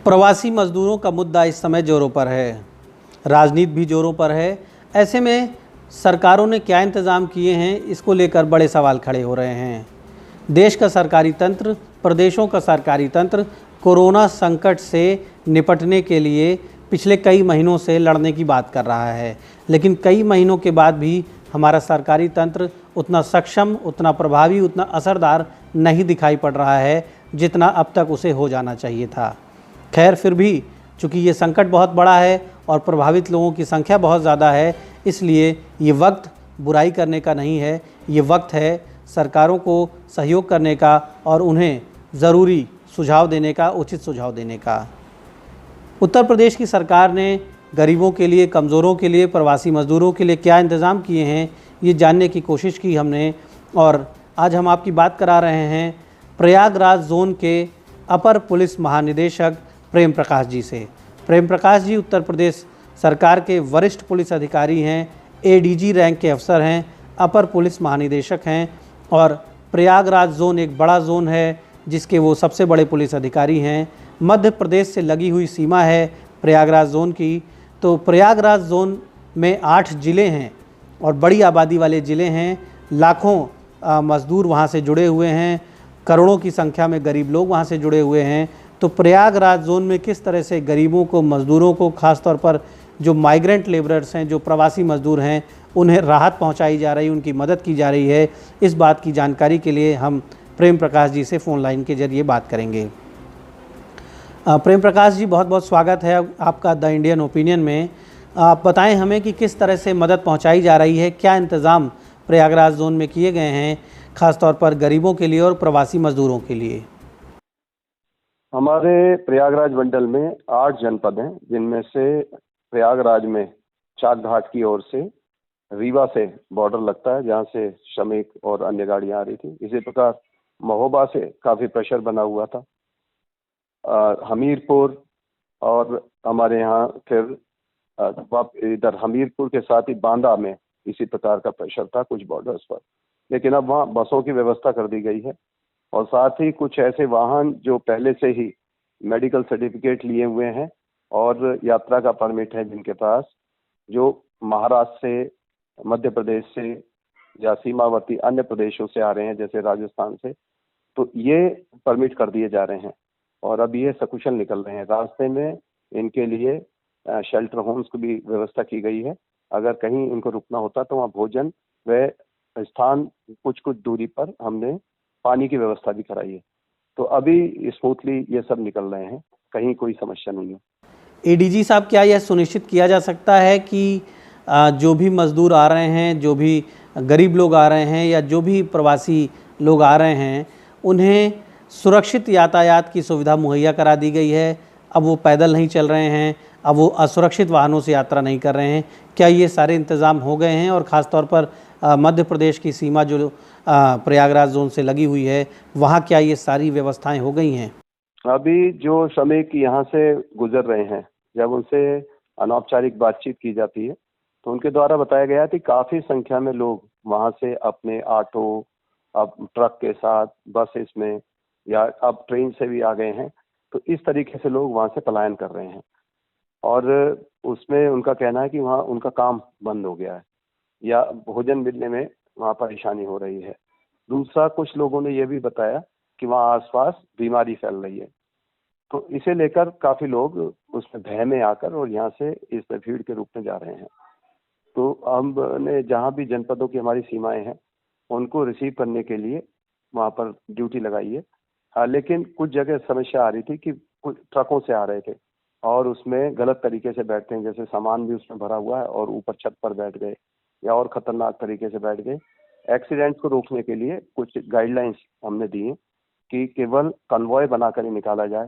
प्रवासी मजदूरों का मुद्दा इस समय जोरों पर है, राजनीति भी जोरों पर है। ऐसे में सरकारों ने क्या इंतज़ाम किए हैं, इसको लेकर बड़े सवाल खड़े हो रहे हैं। देश का सरकारी तंत्र, प्रदेशों का सरकारी तंत्र कोरोना संकट से निपटने के लिए पिछले कई महीनों से लड़ने की बात कर रहा है, लेकिन कई महीनों के बाद भी हमारा सरकारी तंत्र उतना सक्षम, उतना प्रभावी, उतना असरदार नहीं दिखाई पड़ रहा है जितना अब तक उसे हो जाना चाहिए था। खैर, फिर भी चूँकि ये संकट बहुत बड़ा है और प्रभावित लोगों की संख्या बहुत ज़्यादा है, इसलिए ये वक्त बुराई करने का नहीं है, ये वक्त है सरकारों को सहयोग करने का और उन्हें ज़रूरी सुझाव देने का, उचित सुझाव देने का। उत्तर प्रदेश की सरकार ने गरीबों के लिए, कमज़ोरों के लिए, प्रवासी मज़दूरों के लिए क्या इंतज़ाम किए हैं, ये जानने की कोशिश की हमने। और आज हम आपकी बात करा रहे हैं प्रयागराज जोन के अपर पुलिस महानिदेशक प्रेम प्रकाश जी से। प्रेम प्रकाश जी उत्तर प्रदेश सरकार के वरिष्ठ पुलिस अधिकारी हैं, एडीजी रैंक के अफसर हैं, अपर पुलिस महानिदेशक हैं और प्रयागराज जोन एक बड़ा जोन है जिसके वो सबसे बड़े पुलिस अधिकारी हैं। मध्य प्रदेश से लगी हुई सीमा है प्रयागराज जोन की। तो प्रयागराज जोन में 8 ज़िले हैं और बड़ी आबादी वाले ज़िले हैं। लाखों मज़दूर वहाँ से जुड़े हुए हैं, करोड़ों की संख्या में गरीब लोग वहाँ से जुड़े हुए हैं। तो प्रयागराज जोन में किस तरह से गरीबों को, मज़दूरों को, ख़ास तौर पर जो माइग्रेंट लेबरर्स हैं, जो प्रवासी मज़दूर हैं, उन्हें राहत पहुंचाई जा रही है, उनकी मदद की जा रही है, इस बात की जानकारी के लिए हम प्रेम प्रकाश जी से फ़ोन लाइन के ज़रिए बात करेंगे। प्रेम प्रकाश जी, बहुत बहुत स्वागत है आपका द इंडियन ओपिनियन में। आप बताएं हमें कि किस तरह से मदद पहुंचाई जा रही है, क्या इंतज़ाम प्रयागराज जोन में किए गए हैं, ख़ास तौर पर गरीबों के लिए और प्रवासी मज़दूरों के लिए। हमारे प्रयागराज मंडल में 8 जनपद हैं, जिनमें से प्रयागराज में चाक घाट की ओर से रीवा से बॉर्डर लगता है, जहां से श्रमिक और अन्य गाड़ियां आ रही थी। इसी प्रकार महोबा से काफ़ी प्रेशर बना हुआ था। हमीरपुर और हमारे यहाँ फिर इधर हमीरपुर के साथ ही बांदा में इसी प्रकार का प्रेशर था कुछ बॉर्डर्स पर, लेकिन अब वहाँ बसों की व्यवस्था कर दी गई है और साथ ही कुछ ऐसे वाहन जो पहले से ही मेडिकल सर्टिफिकेट लिए हुए हैं और यात्रा का परमिट है जिनके पास, जो महाराष्ट्र से, मध्य प्रदेश से या सीमावर्ती अन्य प्रदेशों से आ रहे हैं जैसे राजस्थान से, तो ये परमिट कर दिए जा रहे हैं और अब ये सकुशल निकल रहे हैं। रास्ते में इनके लिए शेल्टर होम्स की भी व्यवस्था की गई है। अगर कहीं इनको रुकना होता तो वहाँ भोजन व स्थान कुछ कुछ दूरी पर हमने पानी की व्यवस्था भी कराई है। तो अभी स्मूथली ये सब निकल रहे हैं, कहीं कोई समस्या नहीं है। एडीजी साहब, क्या यह सुनिश्चित किया जा सकता है कि जो भी मज़दूर आ रहे हैं, जो भी गरीब लोग आ रहे हैं या जो भी प्रवासी लोग आ रहे हैं, उन्हें सुरक्षित यातायात की सुविधा मुहैया करा दी गई है? अब वो पैदल नहीं चल रहे हैं, अब वो असुरक्षित वाहनों से यात्रा नहीं कर रहे हैं। क्या ये सारे इंतज़ाम हो गए हैं? और ख़ास तौर पर मध्य प्रदेश की सीमा जो प्रयागराज जोन से लगी हुई है, वहाँ क्या ये सारी व्यवस्थाएं हो गई हैं? अभी जो श्रमिक यहाँ से गुजर रहे हैं, जब उनसे अनौपचारिक बातचीत की जाती है तो उनके द्वारा बताया गया कि काफ़ी संख्या में लोग वहाँ से अपने ऑटो, अब ट्रक के साथ, बसेस में या अब ट्रेन से भी आ गए हैं। तो इस तरीके से लोग वहाँ से पलायन कर रहे हैं और उसमें उनका कहना है कि वहाँ उनका काम बंद हो गया है या भोजन मिलने में वहाँ परेशानी हो रही है। दूसरा, कुछ लोगों ने यह भी बताया कि वहाँ आसपास बीमारी फैल रही है। तो इसे लेकर काफ़ी लोग उसमें भय में आकर और यहाँ से इस भीड़ के रूप में जा रहे हैं। तो हमने जहाँ भी जनपदों की हमारी सीमाएं हैं, उनको रिसीव करने के लिए वहाँ पर ड्यूटी लगाई है। हाँ, लेकिन कुछ जगह समस्या आ रही थी कि कुछ ट्रकों से आ रहे थे और उसमें गलत तरीके से बैठते हैं, जैसे सामान भी उसमें भरा हुआ है और ऊपर छत पर बैठ गए या और खतरनाक तरीके से बैठ गए। एक्सीडेंट को रोकने के लिए कुछ गाइडलाइंस हमने दी हैं कि केवल कन्वॉय बनाकर ही निकाला जाए।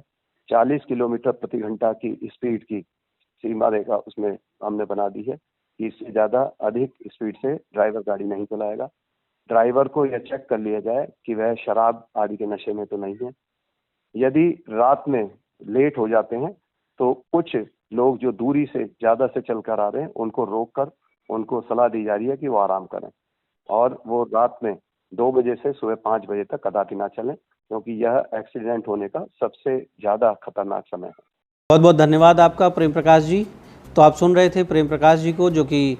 40 किलोमीटर प्रति घंटा की स्पीड की सीमा रेखा उसमें हमने बना दी है कि इससे ज़्यादा अधिक स्पीड से ड्राइवर गाड़ी नहीं चलाएगा। ड्राइवर को यह चेक कर लिया जाए कि वह शराब आदि के नशे में तो नहीं है। यदि रात में लेट हो जाते हैं तो कुछ लोग जो दूरी से ज़्यादा से चल कर आ रहे हैं, उनको रोक कर उनको सलाह दी जा रही है कि वो आराम करें और वो रात में 2 बजे से सुबह 5 बजे तक कदापि ना चलें, क्योंकि यह एक्सीडेंट होने का सबसे ज़्यादा खतरनाक समय है। बहुत बहुत धन्यवाद आपका प्रेम प्रकाश जी। तो आप सुन रहे थे प्रेम प्रकाश जी को, जो कि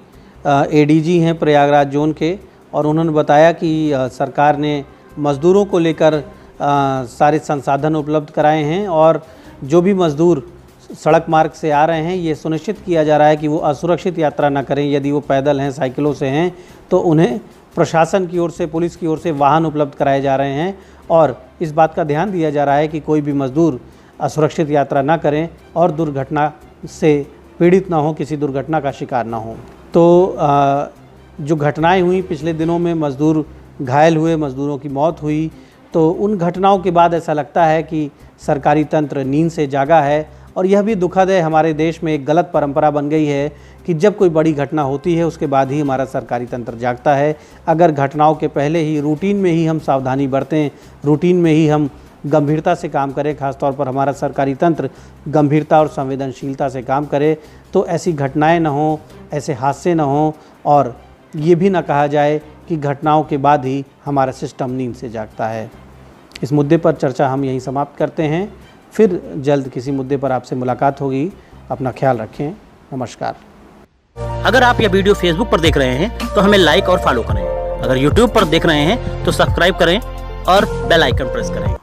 एडीजी हैं प्रयागराज जोन के, और उन्होंने बताया कि सरकार ने मज़दूरों को लेकर सारे संसाधन उपलब्ध कराए हैं, और जो भी मज़दूर सड़क मार्ग से आ रहे हैं ये सुनिश्चित किया जा रहा है कि वो असुरक्षित यात्रा ना करें। यदि वो पैदल हैं, साइकिलों से हैं, तो उन्हें प्रशासन की ओर से, पुलिस की ओर से वाहन उपलब्ध कराए जा रहे हैं, और इस बात का ध्यान दिया जा रहा है कि कोई भी मज़दूर असुरक्षित यात्रा ना करें और दुर्घटना से पीड़ित ना हो, किसी दुर्घटना का शिकार ना हो। तो जो घटनाएं हुई पिछले दिनों में, मज़दूर घायल हुए, मज़दूरों की मौत हुई, तो उन घटनाओं के बाद ऐसा लगता है कि सरकारी तंत्र नींद से जागा है। और यह भी दुखद है, हमारे देश में एक गलत परंपरा बन गई है कि जब कोई बड़ी घटना होती है उसके बाद ही हमारा सरकारी तंत्र जागता है। अगर घटनाओं के पहले ही रूटीन में ही हम सावधानी बरतें, रूटीन में ही हम गंभीरता से काम करें, खासतौर पर हमारा सरकारी तंत्र गंभीरता और संवेदनशीलता से काम करे, तो ऐसी घटनाएं न हों, ऐसे हादसे न हों, और ये भी ना कहा जाए कि घटनाओं के बाद ही हमारा सिस्टम नींद से जागता है। इस मुद्दे पर चर्चा हम यहीं समाप्त करते हैं। फिर जल्द किसी मुद्दे पर आपसे मुलाकात होगी। अपना ख्याल रखें। नमस्कार। अगर आप यह वीडियो फेसबुक पर देख रहे हैं तो हमें लाइक और फॉलो करें। अगर यूट्यूब पर देख रहे हैं तो सब्सक्राइब करें और बेल आइकन प्रेस करें।